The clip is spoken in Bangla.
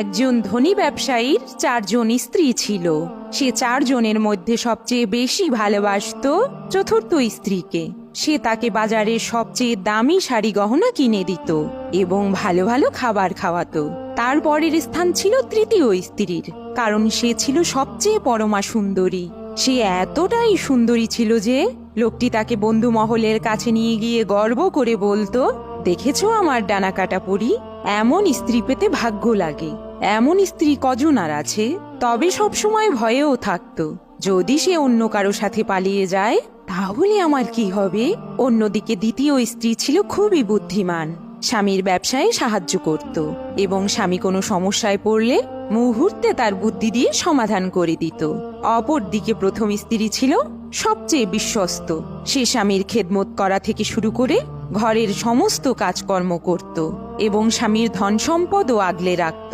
একজন ধনী ব্যবসায়ীর 4 জন স্ত্রী ছিল। সে 4 জনের মধ্যে সবচেয়ে বেশি ভালোবাসতো চতুর্থ স্ত্রীকে। সে তাকে বাজারের সবচেয়ে দামি শাড়ি গহনা কিনে দিত এবং ভালো ভালো খাবার খাওয়াতো। তারপরের স্থান ছিল তৃতীয় স্ত্রীর, কারণ সে ছিল সবচেয়ে পরমা সুন্দরী। সে এতটাই সুন্দরী ছিল যে লোকটি তাকে বন্ধু মহলের কাছে নিয়ে গিয়ে গর্ব করে বলতো, দেখেছো আমার ডানা কাটা পরি, এমন স্ত্রী পেতে ভাগ্য লাগে। এমন স্ত্রী কজন আর আছে? তবে সবসময় ভয়েও থাকতো, যদি সে অন্য কারো সাথে পালিয়ে যায় তাহলে আমার কি হবে। অন্যদিকে দ্বিতীয় স্ত্রী ছিল খুবই বুদ্ধিমান, স্বামীর ব্যবসায় সাহায্য করত এবং স্বামী কোনো সমস্যায় পড়লে মুহূর্তে তার বুদ্ধি দিয়ে সমাধান করে দিত। অপরদিকে প্রথম স্ত্রী ছিল সবচেয়ে বিশ্বস্ত। সে স্বামীর খেদমত করা থেকে শুরু করে ঘরের সমস্ত কাজকর্ম করত এবং স্বামীর ধন সম্পদও আগলে রাখত।